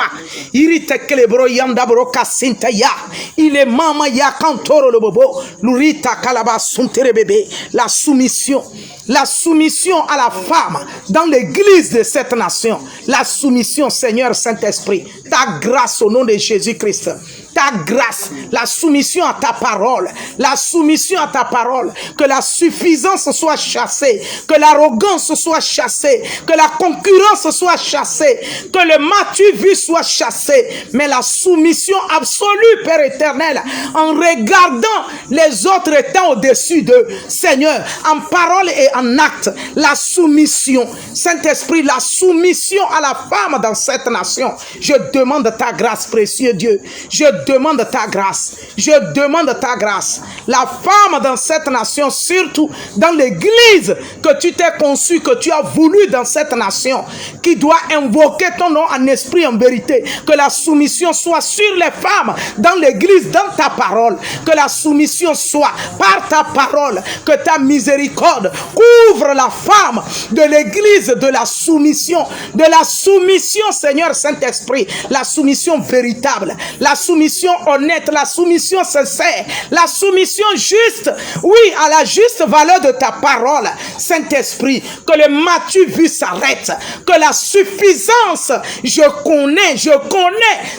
Irite Kelebro Yandabro Kasintaya, il est Mama Yakantoro le Bobo, Lurita Kalaba Suntere Bébé, la soumission à la femme dans l'église de cette nation, la soumission, Seigneur Saint-Esprit, ta grâce au nom de Jésus-Christ. Ta grâce, la soumission à ta parole, la soumission à ta parole, que la suffisance soit chassée, que l'arrogance soit chassée, que la concurrence soit chassée, que le m'as-tu vu soit chassé, mais la soumission absolue, Père éternel, en regardant les autres étant au-dessus d'eux, Seigneur, en parole et en acte, la soumission, Saint-Esprit, la soumission à la femme dans cette nation, je demande ta grâce, précieux Dieu, je demande ta grâce. Je demande ta grâce. La femme dans cette nation, surtout dans l'église que tu t'es conçue, que tu as voulu dans cette nation, qui doit invoquer ton nom en esprit, en vérité. Que la soumission soit sur les femmes dans l'église, dans ta parole. Que la soumission soit par ta parole. Que ta miséricorde couvre la femme de l'église de la soumission. De la soumission, Seigneur Saint-Esprit. La soumission véritable. La soumission honnête, la soumission sincère, la soumission juste, oui, à la juste valeur de ta parole, Saint-Esprit, que le m'as-tu vu s'arrête, que la suffisance, je connais,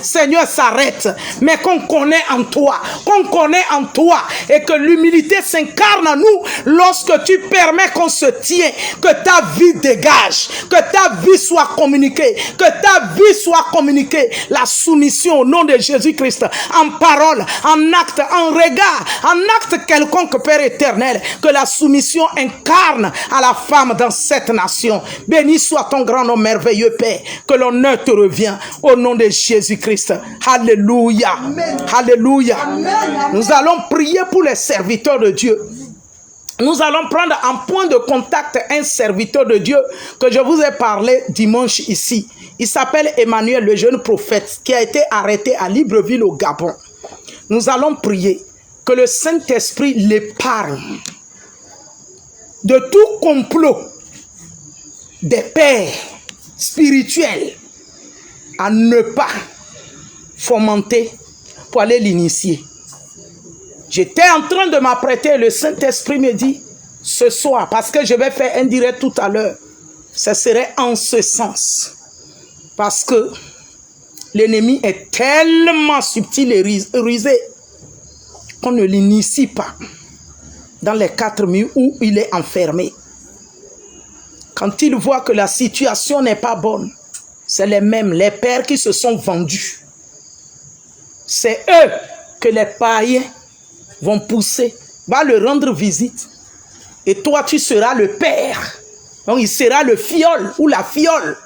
Seigneur, s'arrête, mais qu'on connaît en toi, et que l'humilité s'incarne en nous lorsque tu permets qu'on se tienne, que ta vie dégage, que ta vie soit communiquée, la soumission au nom de Jésus-Christ, en parole, en acte, en regard, en acte quelconque, Père éternel, que la soumission incarne à la femme dans cette nation. Béni soit ton grand nom merveilleux, Père, que l'honneur te revient au nom de Jésus-Christ. Alléluia. Alléluia. Nous allons prier pour les serviteurs de Dieu. Nous allons prendre en point de contact un serviteur de Dieu que je vous ai parlé dimanche ici. Il s'appelle Emmanuel, le jeune prophète, qui a été arrêté à Libreville au Gabon. Nous allons prier que le Saint-Esprit l'épargne de tout complot des pères spirituels à ne pas fomenter pour aller l'initier. J'étais en train de m'apprêter, le Saint-Esprit me dit, ce soir, parce que je vais faire un direct tout à l'heure, ce serait en ce sens. Parce que l'ennemi est tellement subtil et rusé qu'on ne l'initie pas dans les 4 murs où il est enfermé. Quand il voit que la situation n'est pas bonne, c'est les mêmes, les pères qui se sont vendus. C'est eux que les païens vont pousser, va le rendre visite. Et toi, tu seras le père. Donc, il sera le fiole ou la fiole.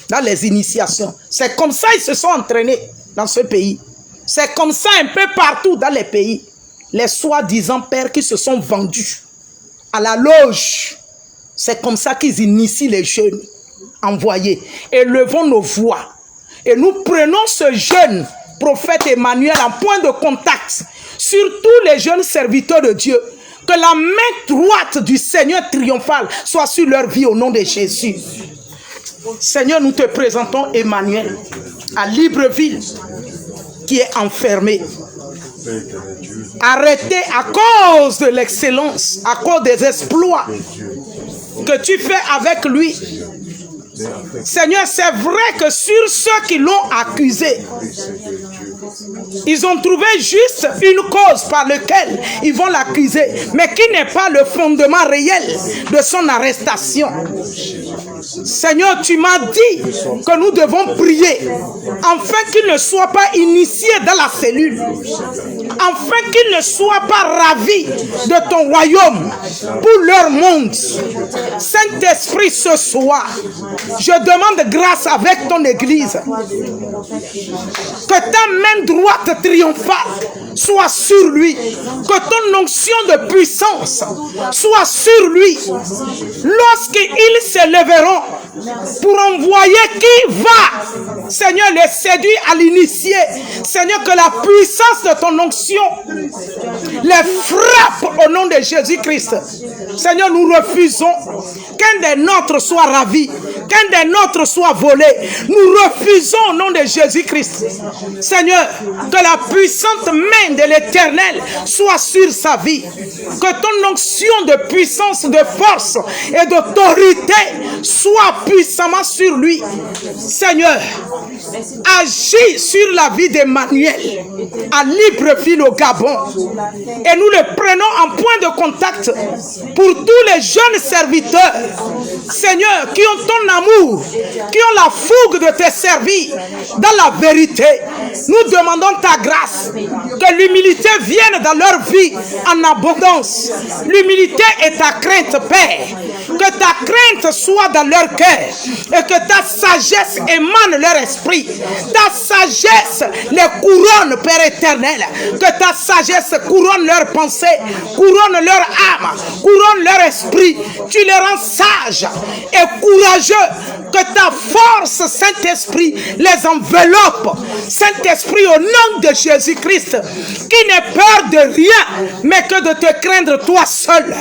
Dans les initiations. C'est comme ça ils se sont entraînés dans ce pays. C'est comme ça un peu partout dans les pays. Les soi-disant pères qui se sont vendus à la loge. C'est comme ça qu'ils initient les jeunes envoyés. Élevons nos voix. Et nous prenons ce jeune prophète Emmanuel en point de contact sur tous les jeunes serviteurs de Dieu. Que la main droite du Seigneur triomphale soit sur leur vie au nom de Jésus. Seigneur, nous te présentons Emmanuel à Libreville qui est enfermé, arrêté à cause de l'excellence, à cause des exploits que tu fais avec lui. Seigneur, c'est vrai que sur ceux qui l'ont accusé, ils ont trouvé juste une cause par laquelle ils vont l'accuser, mais qui n'est pas le fondement réel de son arrestation. Seigneur, tu m'as dit que nous devons prier afin qu'ils ne soient pas initiés dans la cellule, afin qu'ils ne soient pas ravis de ton royaume pour leur monde. Saint-Esprit, ce soir, je demande grâce avec ton église que ta main droite triomphale soit sur lui. Que ton onction de puissance soit sur lui. Lorsqu'ils se lèveront pour envoyer qui va, Seigneur, les séduire à l'initier. Seigneur, que la puissance de ton onction les frappe au nom de Jésus-Christ. Seigneur, nous refusons qu'un des nôtres soit ravi, qu'un des nôtres soit volé. Nous refusons au nom de Jésus-Christ. Seigneur, que la puissante main de l'Éternel soit sur sa vie. Que ton onction de puissance, de force et d'autorité soit puissamment sur lui. Seigneur, agis sur la vie d'Emmanuel à Libreville au Gabon. Et nous le prenons en point de contact pour tous les jeunes serviteurs, Seigneur, qui ont ton amour, qui ont la fougue de te servir dans la vérité. Nous demandons ta grâce, que l'humilité vienne dans leur vie en abondance. L'humilité et ta crainte, Père. Que ta crainte soit dans leur cœur et que ta sagesse émane leur esprit. Ta sagesse les couronne, Père éternel. Que ta sagesse couronne leurs pensées, couronne leur âme, couronne leur esprit. Tu les rends sages et courageux. Que ta force, Saint-Esprit, les enveloppe. Saint-Esprit, au nom de Jésus-Christ, qui n'ait peur de rien, mais que de te craindre toi seul,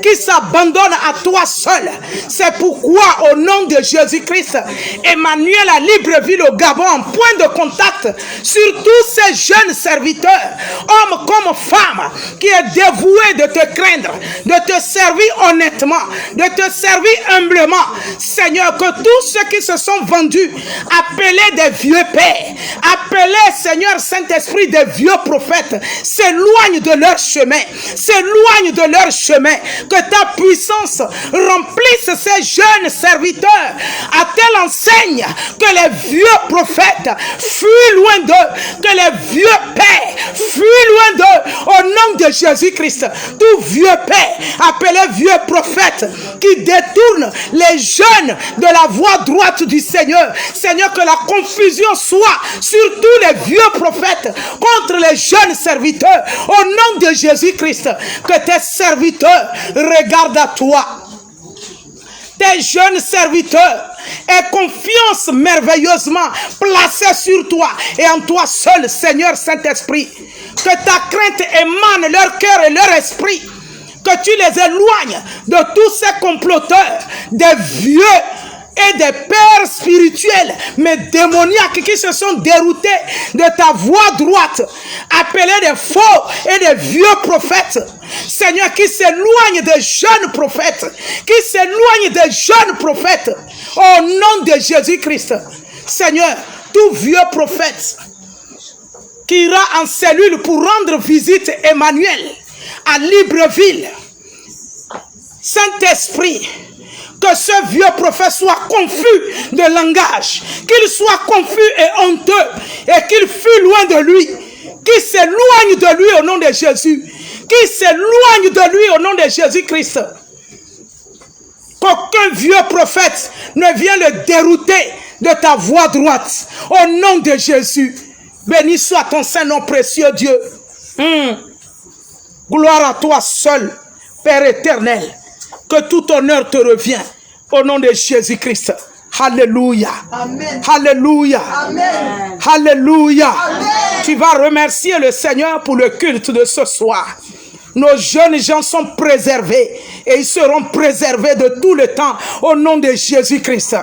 qui s'abandonne à toi seul. C'est pourquoi, au nom de Jésus-Christ, Emmanuel à Libreville au Gabon, en point de contact sur tous ces jeunes serviteurs, hommes comme femmes, qui est dévoué de te craindre, de te servir honnêtement, de te servir humblement. Seigneur, que tous ceux qui se sont vendus, appelés des vieux pères, appelés, Seigneur Saint-Esprit, des vieux prophètes, s'éloignent de leur chemin, s'éloignent de leur chemin. Que ta puissance remplisse ces jeunes serviteurs à telle enseigne que les vieux prophètes fuient loin d'eux, que les vieux pères fuient loin d'eux, au nom de Jésus-Christ. Tout vieux père, appelé vieux prophète, qui détourne les jeunes de la voie droite du Seigneur. Seigneur, que la confusion soit sur tous les vieux prophètes contre les jeunes serviteurs, au nom de Jésus-Christ. Que tes serviteurs regardent à toi. Tes jeunes serviteurs aient confiance merveilleusement placée sur toi et en toi seul, Seigneur Saint-Esprit. Que ta crainte émane leur cœur et leur esprit. Que tu les éloignes de tous ces comploteurs, des vieux et des pères spirituels, mais démoniaques, qui se sont déroutés de ta voie droite, appelés des faux et des vieux prophètes. Seigneur, qui s'éloignent des jeunes prophètes, qui s'éloignent des jeunes prophètes, au nom de Jésus-Christ. Seigneur, tout vieux prophète qui ira en cellule pour rendre visite à Emmanuel à Libreville, Saint-Esprit, que ce vieux prophète soit confus de langage, qu'il soit confus et honteux, et qu'il fuit loin de lui, qu'il s'éloigne de lui au nom de Jésus, qu'il s'éloigne de lui au nom de Jésus-Christ. Qu'aucun vieux prophète ne vienne le dérouter de ta voie droite, au nom de Jésus. Béni soit ton Saint-Nom précieux, Dieu. Gloire à toi seul, Père éternel. Que tout honneur te revient au nom de Jésus-Christ. Alléluia. Amen. Alléluia. Amen. Alléluia. Amen. Tu vas remercier le Seigneur pour le culte de ce soir. Nos jeunes gens sont préservés et ils seront préservés de tout le temps au nom de Jésus-Christ.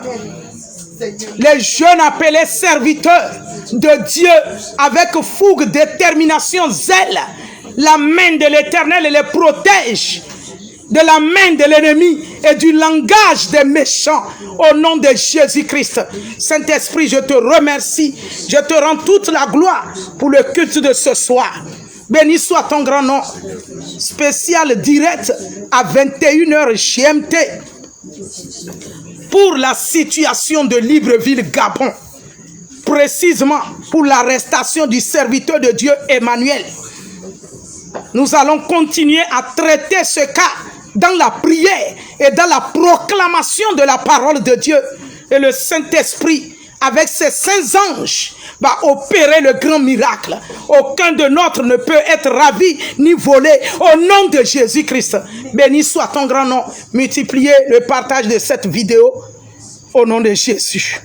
Les jeunes appelés serviteurs de Dieu avec fougue, détermination, zèle, la main de l'Éternel les protège de la main de l'ennemi et du langage des méchants au nom de Jésus-Christ. Saint-Esprit, je te remercie, je te rends toute la gloire pour le culte de ce soir. Béni soit ton grand nom. Spécial direct à 21h GMT pour la situation de Libreville, Gabon. Précisément pour l'arrestation du serviteur de Dieu Emmanuel. Nous allons continuer à traiter ce cas dans la prière et dans la proclamation de la parole de Dieu. Et le Saint-Esprit, avec ses saints anges, va opérer le grand miracle. Aucun de nôtres ne peut être ravi ni volé au nom de Jésus-Christ. Béni soit ton grand nom. Multipliez le partage de cette vidéo au nom de Jésus.